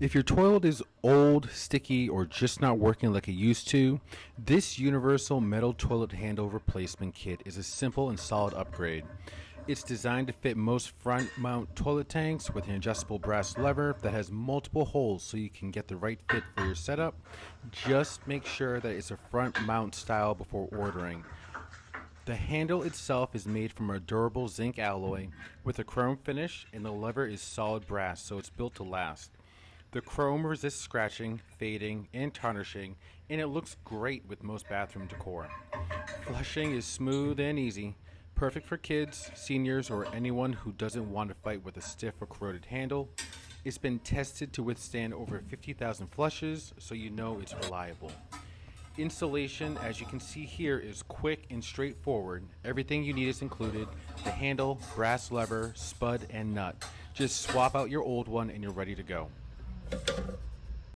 If your toilet is old, sticky, or just not working like it used to, this universal metal toilet handle replacement kit is a simple and solid upgrade. It's designed to fit most front mount toilet tanks with an adjustable brass lever that has multiple holes so you can get the right fit for your setup. Just make sure that it's a front mount style before ordering. The handle itself is made from a durable zinc alloy with a chrome finish, and the lever is solid brass, so it's built to last. The chrome resists scratching, fading, and tarnishing, and it looks great with most bathroom decor. Flushing is smooth and easy, perfect for kids, seniors, or anyone who doesn't want to fight with a stiff or corroded handle. It's been tested to withstand over 50,000 flushes, so you know it's reliable. Installation, as you can see here, is quick and straightforward. Everything you need is included: the handle, brass lever, spud, and nut. Just swap out your old one and you're ready to go.